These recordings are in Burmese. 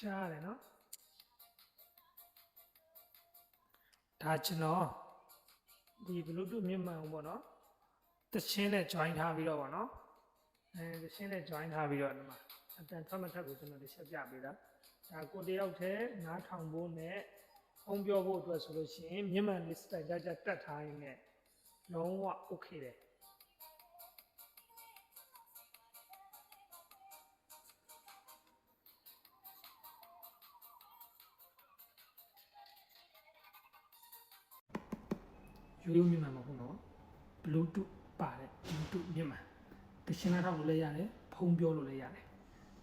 ကြားရတယ်နော်ဒါကျွန်တော်ဒီ Bluetooth မြင့်မှန်ပေါ့နော်တချင်းနဲ့ join ထားပြီးတော့ပေါ့နော်တချင်းနဲ့ join ထားပြီးတော့ဒီမှာအတန်ထွက်မထွက်ကိုကျွန်တော်ဒီဆက်ပြပေးတာဒါကိုတယောက်တည်းနားထောင်ဖို့နဲ့ဖုံးပြောဖို့အတွက်ဆိုလို့ရှိရင်မြင့်မှန်လေးစတိုင်ကြတက်ထားရင်လည်းလုံးဝ okay တယ်ရိုးမြင့်မှန်မဟုတ်တော့ Bluetooth ပါတယ် Bluetooth မြင့်မှန်တချင်းနားထောင်လို့လည်းရတယ်ဖုံးပြောလို့လည်းရတယ်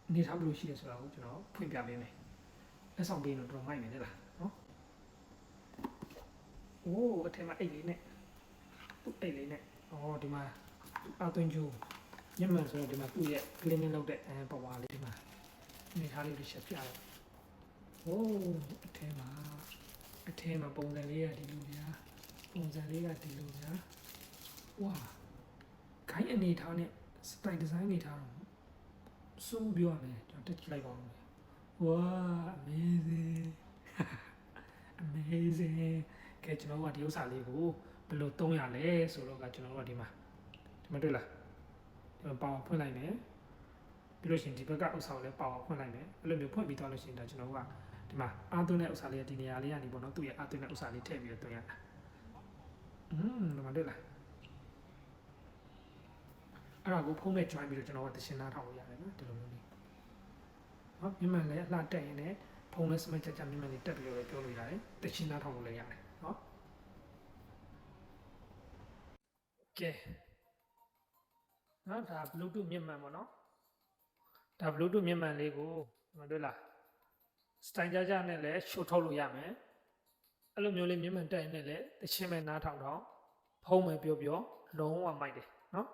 အနေထားဘယ်လိုရှိလဲဆိုတာကိုကျွန်တော်ဖွင့်ပြပေးမယ်လက်ဆောင်ပေးလို့တော့မိုက်နေတယ်လားနော်โอ้အထက်မှာအိတ်လေးနဲ့သူ့အိတ်လေးနဲ့ဒီမှာအသွင်ကျိုးညမှန်ဆိုတော့ဒီမှာသူ့ရဲ့ cleaning လုပ်တဲ့ပဝါလေးဒီမှာနေထားလေးတစ်ချက်ပြတော့โอ้အထက်မှာပုံစံလေးကဒီလိုဗျာပုံစံလေးကဒီလိုဗျာဝါခိုင်းအနေထားနဲ့ style design အနေထားတော့စိုးပြောရမယ်ကျွန်တော်တက်ကြည့်လိုက်ပါဦးဝါ amazing amazing ကဲကျွန်တော်ကဒီဥစ္စာလေးကိုဘယ်လိုသုံးရလဲဆိုတော့ကကျွန်တော်တို့ကဒီမှာတွေ့လားဒီမှာ power ဖွင့်လိုက်မယ်ပြီးလို့ရှိရင်ဒီဘက်ကဥစ္စာကိုလည်း power ဖွင့်လိုက်မယ်အဲ့လိုမျိုးဖွင့်ပြီးသွားလို့ရှိရင်ဒါကျွန်တော်တို့ကဒီမှာအားသွင်းတဲ့ဥစ္စာလေးကဒီနေရာလေးကနေပေါ့နော်သူ့ရဲ့အားသွင်းတဲ့ဥစ္စာလေးထည့်ပြီးတော့သွင်းရတာဒီမှာတွေ့လားအဲ့ဒါကိုဖုံးမဲ့ join ပြီးတော့ကျွန်တော်ကတရှင်းနားထောင်လို့ရတယ်နော်ဒီလိုမျိုးလေးနော်မြင်မှန်လည်းအလှတက်ရင်လည်းဖုံးနဲ့ smart ချက်မြင်မှန်လေးတက်ပြီးတော့ပြောလို့ရတယ်တရှင်းနားထောင်လို့လည်းရတယ်နော်ကဲနော်ဒါ Bluetooth မြင့်မှန်ပေါ့နော်ဒါ Bluetooth မြင့်မှန်လေးကိုဒီမှာတွေ့လား style ကြနဲ့လည်း show ထုတ်လို့ရမယ်အဲ့လိုမျိုးလေးမြင့်မှန်တက်ရင်လည်းတရှင်းမဲ့နားထောင်တော့ဖုံးမဲ့ပြောလုံးဝမိုက်တယ်နော်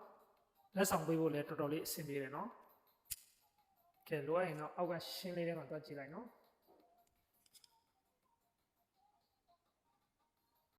လက်ဆောင်ပေးဖို့လည်းတော်တော်လေးအဆင်ပြေတယ်နော်ကဲလိုရရင်တော့အောက်ကရှင်းလေးထဲမှာတွက်ကြည့်လိုက်နော်